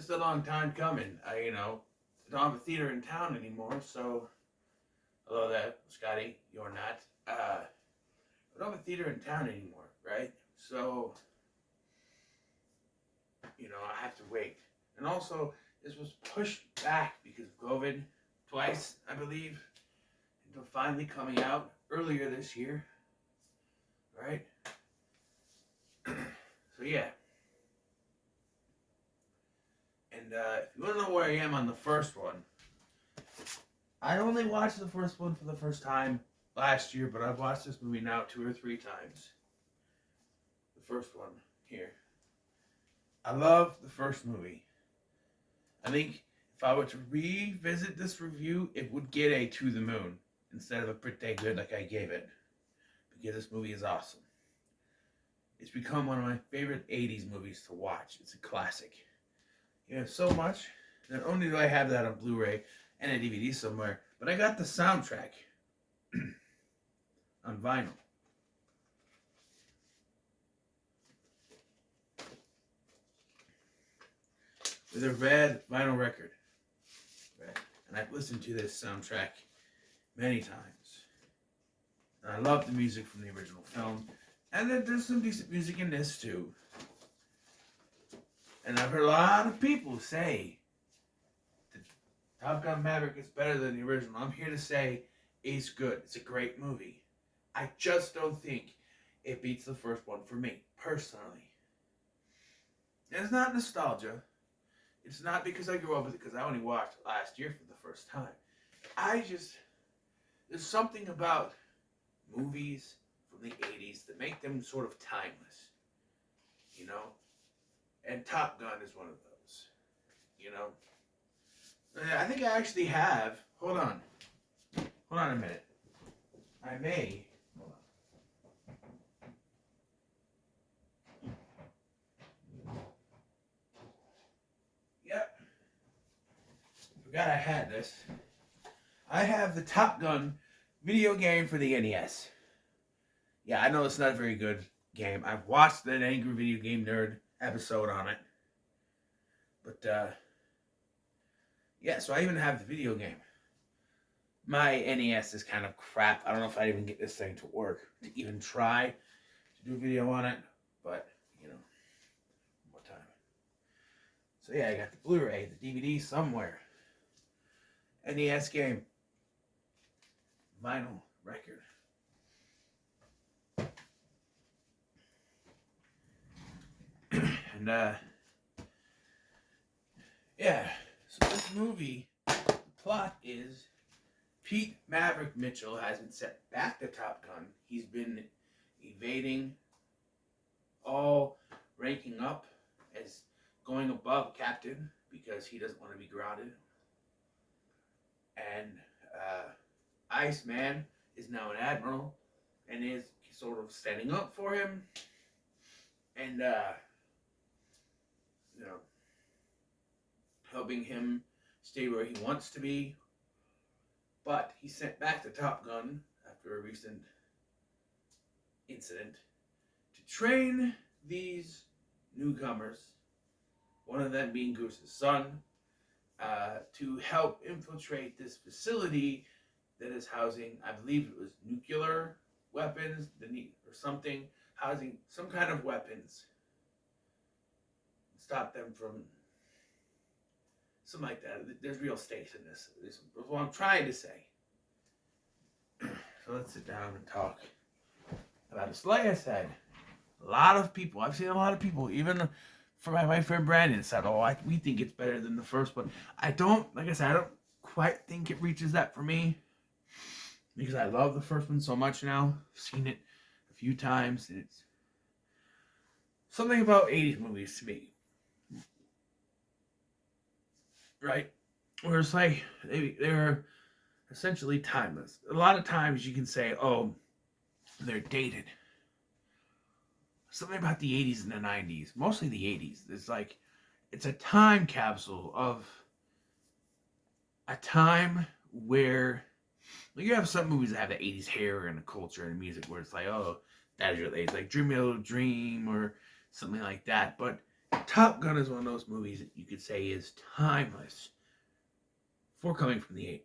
just a long time coming. I don't have a theater in town anymore, so although that Scotty, you're not. I don't have a theater in town anymore, right? So I have to wait. And also, this was pushed back because of COVID twice, I believe, until finally coming out earlier this year, right? So yeah. And if you want to know where I am on the first one, I only watched the first one for the first time last year, but I've watched this movie now 2 or 3 times. The first one here. I love the first movie. I think if I were to revisit this review, it would get a to the moon instead of a pretty good like I gave it. Because this movie is awesome. It's become one of my favorite 80s movies to watch. It's a classic. So much. Not only do I have that on Blu-ray and a DVD somewhere, but I got the soundtrack on vinyl. With a red vinyl record. Red. And I've listened to this soundtrack many times. And I love the music from the original film. And then there's some decent music in this too. And I've heard a lot of people say that Top Gun Maverick is better than the original. I'm here to say it's good. It's a great movie. I just don't think it beats the first one for me, personally. And it's not nostalgia. It's not because I grew up with it, because I only watched it last year for the first time. There's something about movies from the 80s that make them sort of timeless. And Top Gun is one of those. I think I actually have. Hold on a minute. I may. Hold on. Yep. Forgot I had this. I have the Top Gun video game for the NES. Yeah, I know it's not a very good game. I've watched an Angry Video Game Nerd episode on it. But, yeah, so I even have the video game. My NES is kind of crap. I don't know if I'd even get this thing to work, to even try to do a video on it. But, one more time. So, yeah, I got the Blu-ray, the DVD somewhere. NES game. Vinyl record. And, yeah, so this movie, the plot is Pete Maverick Mitchell has been sent back to Top Gun. He's been evading all ranking up as going above captain because he doesn't want to be grounded. And Iceman is now an admiral and is sort of standing up for him. And, helping him stay where he wants to be. But he's sent back to Top Gun after a recent incident to train these newcomers, one of them being Goose's son, to help infiltrate this facility that is housing, I believe it was nuclear weapons, or something, housing some kind of weapons. Stop them from something like that. There's real stakes in this. This is what I'm trying to say. So let's sit down and talk about this. Like I said, I've seen a lot of people, even from my friend Brandon, said, we think it's better than the first one. I don't quite think it reaches that for me. Because I love the first one so much now. I've seen it a few times. And it's something about 80s movies to me. Right? Where it's like, they're essentially timeless. A lot of times you can say, they're dated. Something about the 80s and the 90s, mostly the 80s. It's a time capsule of a time where you have some movies that have the 80s hair and the culture and music where it's like, that is your age, like Dream a Little Dream or something like that. But Top Gun is one of those movies that you could say is timeless for coming from the 80s.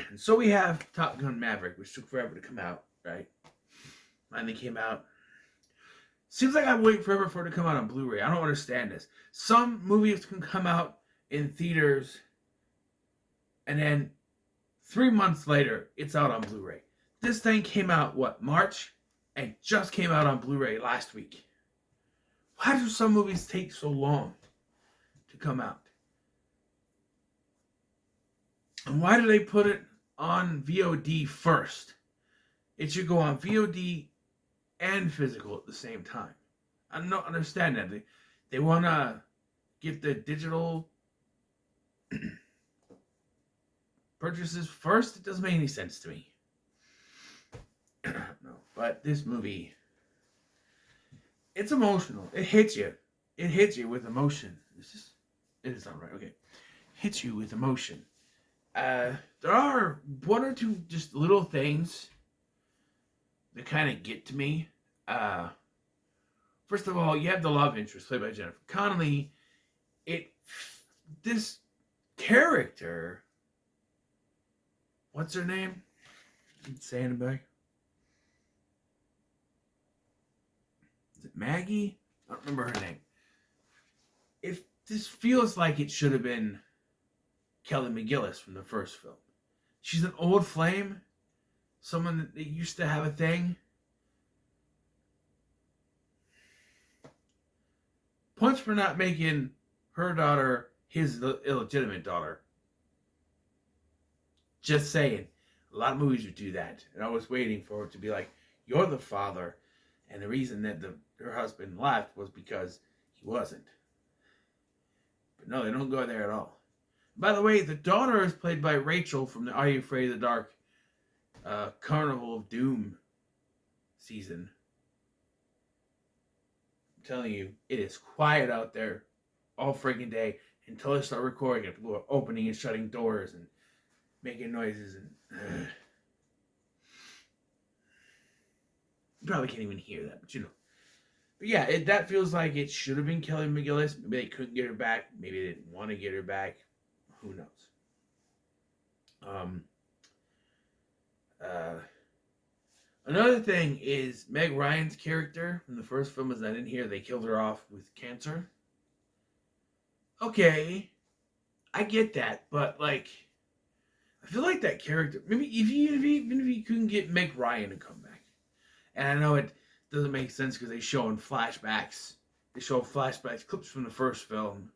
And so we have Top Gun Maverick, which took forever to come out, right? Finally came out. Seems like I'm waiting forever for it to come out on Blu-ray. I don't understand this. Some movies can come out in theaters, and then 3 months later, it's out on Blu-ray. This thing came out, March? And just came out on Blu-ray last week. Why do some movies take so long to come out? And why do they put it on VOD first? It should go on VOD and physical at the same time. I don't understand that. They want to get the digital purchases first? It doesn't make any sense to me. No, but this movie, it's emotional. It hits you. It hits you with emotion. It is not right. Okay. Hits you with emotion. There are one or two just little things that kind of get to me. First of all, you have the love interest played by Jennifer Connelly. This character, what's her name? Say anybody? Is it Maggie? I don't remember her name. This feels like it should have been Kelly McGillis from the first film. She's an old flame. Someone that used to have a thing. Points for not making her daughter his illegitimate daughter. Just saying. A lot of movies would do that. And I was waiting for it to be like, you're the father. And the reason that her husband left was because he wasn't. But no, they don't go there at all. By the way, the daughter is played by Rachel from the Are You Afraid of the Dark Carnival of Doom season. I'm telling you, it is quiet out there all freaking day until they start recording it. People are opening and shutting doors and making noises. And you probably can't even hear that, but you know. But yeah, that feels like it should have been Kelly McGillis. Maybe they couldn't get her back. Maybe they didn't want to get her back. Who knows? Another thing is Meg Ryan's character from the first film, as I didn't hear, they killed her off with cancer. Okay, I get that, but like, I feel like that character, maybe even if you couldn't get Meg Ryan to come back, and I know it doesn't make sense because they show in flashbacks. They show flashbacks, clips from the first film.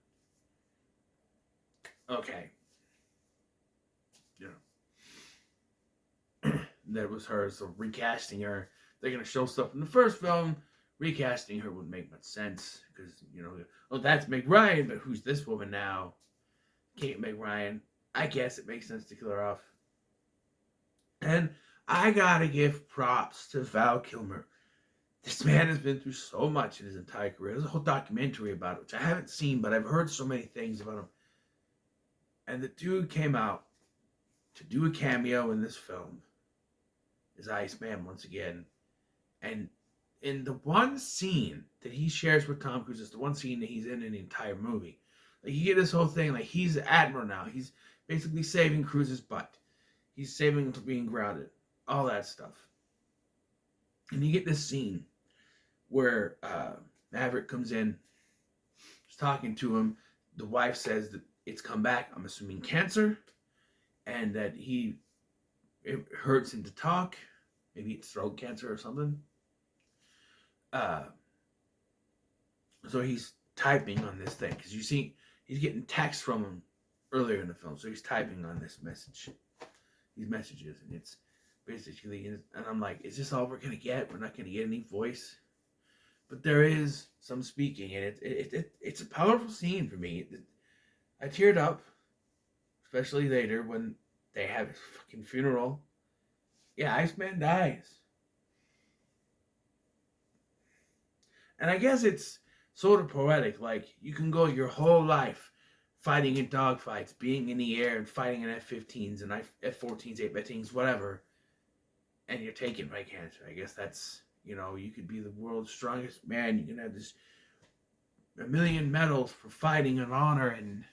Okay. You know. That was her, so recasting her. They're going to show stuff in the first film. Recasting her wouldn't make much sense. Because, you know, oh, that's Meg Ryan, but who's this woman now? Can't Meg Ryan. I guess it makes sense to kill her off. And I gotta give props to Val Kilmer. This man has been through so much in his entire career. There's a whole documentary about it, which I haven't seen, but I've heard so many things about him. And the dude came out to do a cameo in this film as Iceman once again. And in the one scene that he shares with Tom Cruise, is the one scene that he's in the entire movie. Like, you get this whole thing, like, he's the admiral now. He's basically saving Cruise's butt. He's saving him from being grounded. All that stuff. And you get this scene where Maverick comes in, he's talking to him. The wife says that it's come back, I'm assuming cancer, and that it hurts him to talk. Maybe it's throat cancer or something. So he's typing on this thing, because you see he's getting text from him earlier in the film, so he's typing on this message, these messages, and it's basically, and I'm like, is this all we're gonna get? We're not gonna get any voice, but there is some speaking, and it's a powerful scene for me. I teared up, especially later when they have his fucking funeral. Yeah, Iceman dies. And I guess it's sort of poetic. Like, you can go your whole life fighting in dogfights, being in the air and fighting in F-15s and F-14s, 8x10s, whatever, and you're taken by cancer. I guess that's, you know, you could be the world's strongest man. You can have this a million medals for fighting and honor, and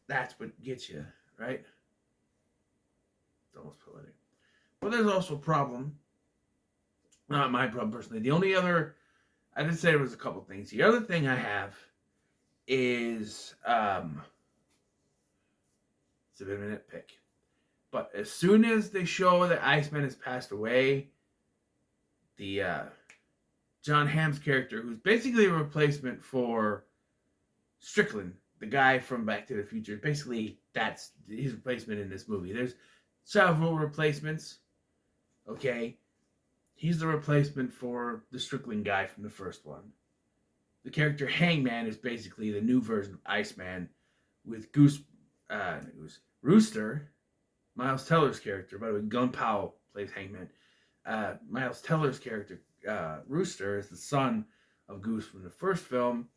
that's what gets you, right? It's almost poetic. But there's also a problem. Not my problem personally. The only other, I did say there was a couple things. The other thing I have is, it's a bit of a nitpick. But as soon as they show that Iceman has passed away, the John Hamm's character, who's basically a replacement for Strickland, the guy from Back to the Future, basically that's his replacement in this movie. There's several replacements, okay? He's the replacement for the Strickland guy from the first one. The character Hangman is basically the new version of Iceman with Rooster, Miles Teller's character. By the way, Gun Powell plays Hangman. Miles Teller's character, Rooster, is the son of Goose from the first film,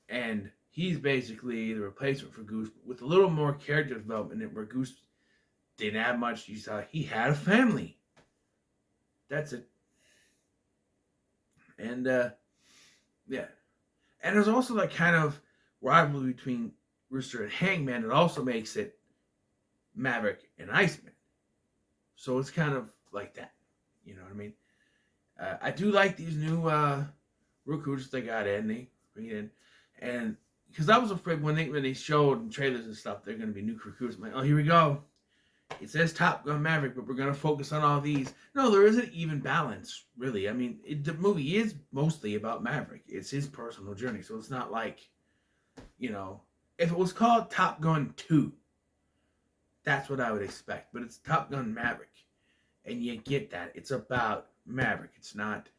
and he's basically the replacement for Goose with a little more character development where Goose didn't have much. You saw he had a family. That's it. And, yeah. And there's also that kind of rivalry between Rooster and Hangman. It also makes it Maverick and Iceman. So it's kind of like that. You know what I mean? I do like these new recruits they got in. They bring it in. And because I was afraid when they showed trailers and stuff, they're going to be new recruits. I'm like, oh, here we go. It says Top Gun Maverick, but we're going to focus on all these. No, there isn't even balance, really. I mean, the movie is mostly about Maverick. It's his personal journey. So it's not like, you know, if it was called Top Gun 2, that's what I would expect. But it's Top Gun Maverick. And you get that. It's about Maverick. It's not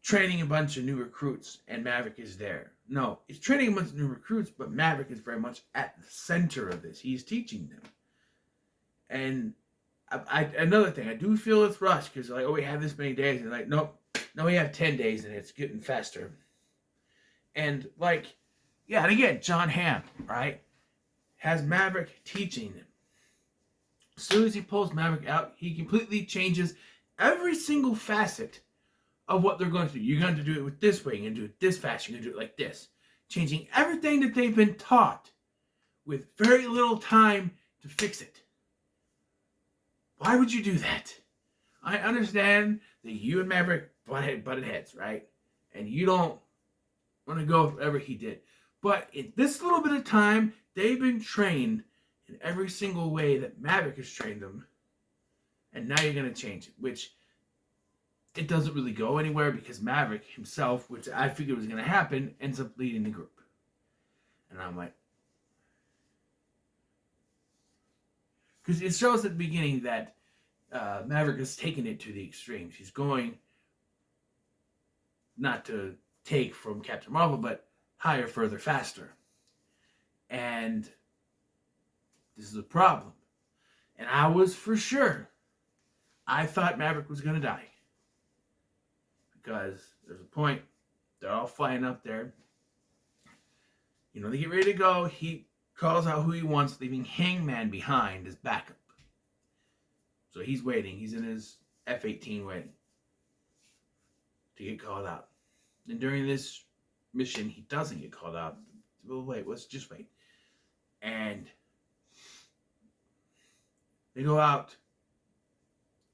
training a bunch of new recruits and Maverick is there. No, it's training a bunch of new recruits, but Maverick is very much at the center of this. He's teaching them. And another thing, I do feel it's rushed because like, oh, we have this many days, and like, nope, no, we have 10 days, and it's getting faster. And like, yeah, and again, John Hamm, right, has Maverick teaching them. As soon as he pulls Maverick out, he completely changes every single facet of what they're going to do. You're going to do it with this way, you're going to do it this fast, you're going to do it like this, changing everything that they've been taught with very little time to fix it. Why would you do that? I understand that you and Maverick butted heads, right? And you don't want to go with whatever he did. But in this little bit of time, they've been trained in every single way that Maverick has trained them. And now you're going to change it, which it doesn't really go anywhere because Maverick himself, which I figured was going to happen, ends up leading the group. And I'm like, because it shows at the beginning that Maverick has taken it to the extremes. He's going not to take from Captain Marvel, but higher, further, faster. And this is a problem. And I was for sure. I thought Maverick was going to die. Because there's a point. They're all flying up there. You know, they get ready to go. He calls out who he wants, leaving Hangman behind as backup. So he's waiting. He's in his F-18 waiting to get called out. And during this mission, he doesn't get called out. Well, wait, let's just wait. And they go out.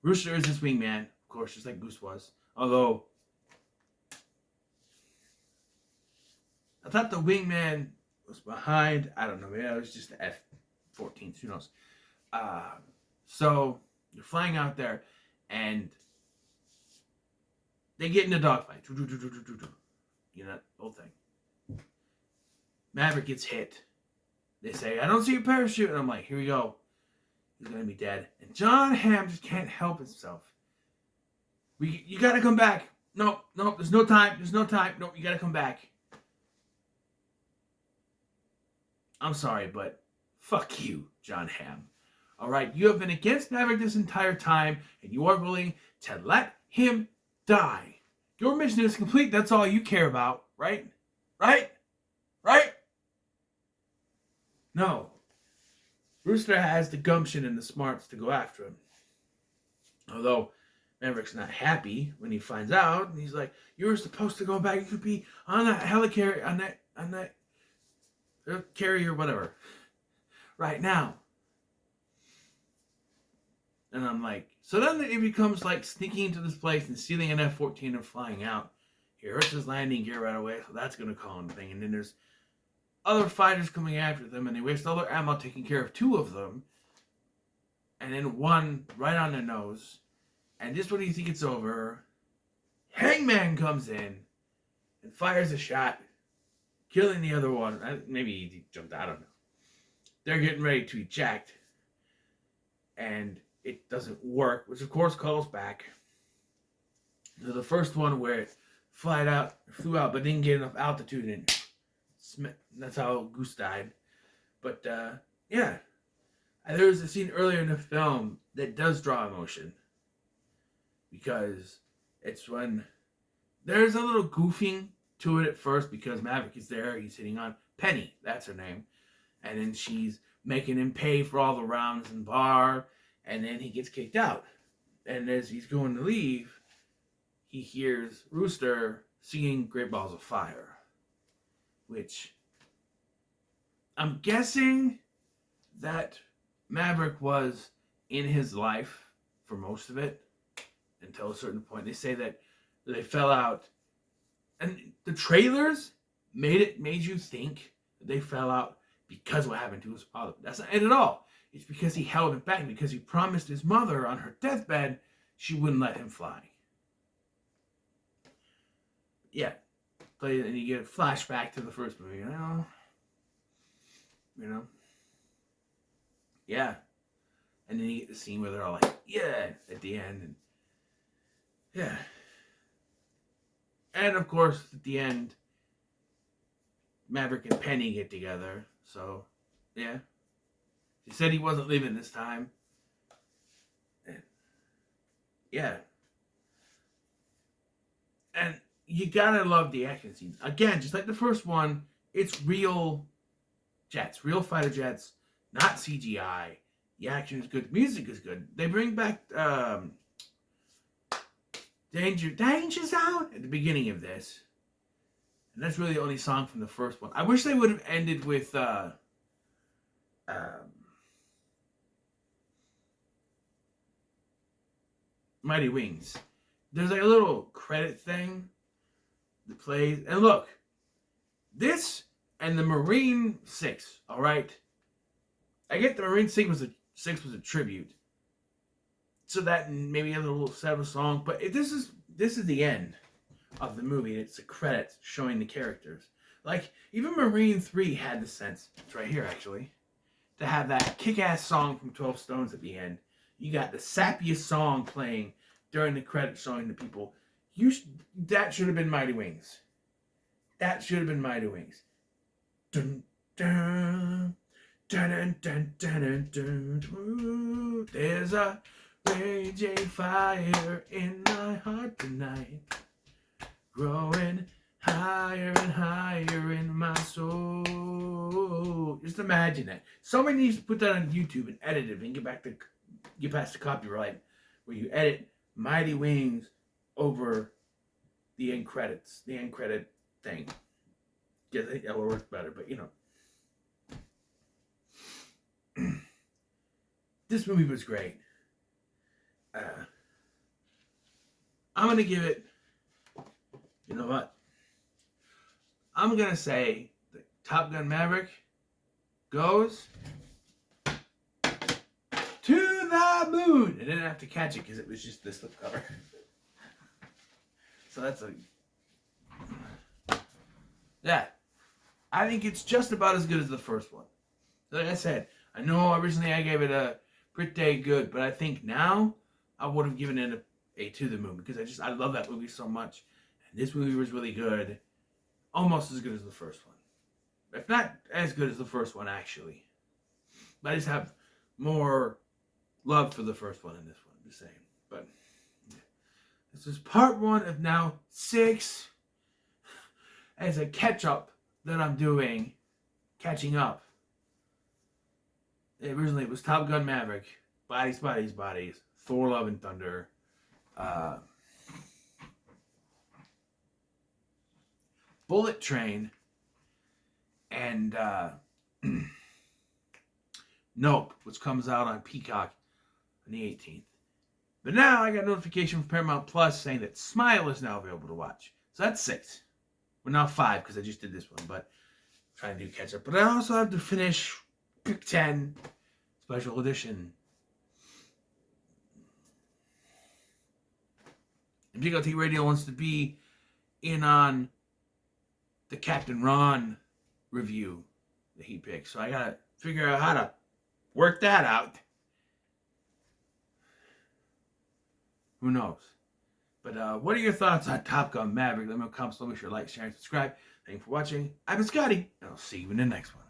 Rooster is his wingman, of course, just like Goose was. Although, I thought the wingman was behind. I don't know. Maybe it was just the F-14s. Who knows? So you're flying out there, and they get in a dogfight. You know, that whole thing. Maverick gets hit. They say, I don't see your parachute. And I'm like, here we go. He's going to be dead. And John Hamm just can't help himself. You got to come back. No, there's no time. There's no time. No, you got to come back. I'm sorry, but fuck you, John Hamm. All right, you have been against Maverick this entire time, and you are willing to let him die. Your mission is complete. That's all you care about, right? Right? No. Rooster has the gumption and the smarts to go after him. Although Maverick's not happy when he finds out, and he's like, "You were supposed to go back. You could be on that helicarrier, on that carrier, whatever, right now." And I'm like, so then it becomes like sneaking into this place and stealing an F-14 and flying out. He hurts his landing gear right away, so that's going to cause a thing. And then there's other fighters coming after them, and they waste all their ammo taking care of 2 of them. And then 1 right on the nose. And just when you think it's over, Hangman comes in and fires a shot, killing the other one. Maybe he jumped, I don't know. They're getting ready to eject. And it doesn't work, which of course calls back to the first one where it flew out, but didn't get enough altitude, and that's how Goose died. But yeah, there was a scene earlier in the film that does draw emotion, because it's when there's a little goofing to it at first, because Maverick is there, he's hitting on Penny, that's her name, and then she's making him pay for all the rounds in the bar. And then he gets kicked out. And as he's going to leave, he hears Rooster singing Great Balls of Fire. Which, I'm guessing that Maverick was in his life for most of it. Until a certain point. They say that they fell out. And the trailers made you think that they fell out because what happened to his father. That's not it at all. It's because he held it back, because he promised his mother on her deathbed she wouldn't let him fly. Yeah. And you get a flashback to the first movie, you know? Yeah. And then you get the scene where they're all like, yeah, at the end. And yeah. And of course, at the end, Maverick and Penny get together. So, yeah. He said he wasn't leaving this time. And yeah. And you gotta love the action scenes. Again, just like the first one, it's real jets, real fighter jets, not CGI. The action is good. The music is good. They bring back Danger Zone at the beginning of this. And that's really the only song from the first one. I wish they would have ended with Mighty Wings. There's like a little credit thing that plays. And look, this and the Marine 6, alright? I get the Marine 6 was a tribute. So that maybe a little set of a song. But this is the end of the movie. It's the credits showing the characters. Like, even Marine 3 had the sense, it's right here actually, to have that kick-ass song from 12 Stones at the end. You got the sappiest song playing during the credits showing the people. That should have been Mighty Wings. That should have been Mighty Wings. Dun, dun, dun, dun, dun, dun, dun, dun. There's a raging fire in my heart tonight, growing higher and higher in my soul. Just imagine that. Somebody needs to put that on YouTube and edit it and get past the copyright, where you edit Mighty Wings over the end credit thing. Yeah, that will work better, but you know. This movie was great. I'm going to give it, you know what? I'm going to say that Top Gun Maverick goes to the moon. I didn't have to catch it because it was just this slip cover. So that's yeah. I think it's just about as good as the first one. Like I said, I know originally I gave it a pretty good, but I think now I would have given it a to the moon, because I love that movie so much. And this movie was really good. Almost as good as the first one. If not as good as the first one, actually. But I just have more love for the first one than this one, just saying. But this is part 1 of now 6 as a catch-up that I'm doing, catching up. Originally it was Top Gun Maverick, Bodies, Thor, Love and Thunder, Bullet Train, and Nope, which comes out on Peacock on the 18th. But now I got a notification from Paramount Plus saying that Smile is now available to watch. So that's 6. Well, now 5 because I just did this one, but I'm trying to do catch up. But I also have to finish Pick 10 Special Edition. And GLT Radio wants to be in on the Captain Ron review that he picked. So I got to figure out how to work that out. Who knows? But what are your thoughts on Top Gun Maverick? Let me know in the comments. Make sure to like, share, and subscribe. Thank you for watching. I've been Scotty, and I'll see you in the next one.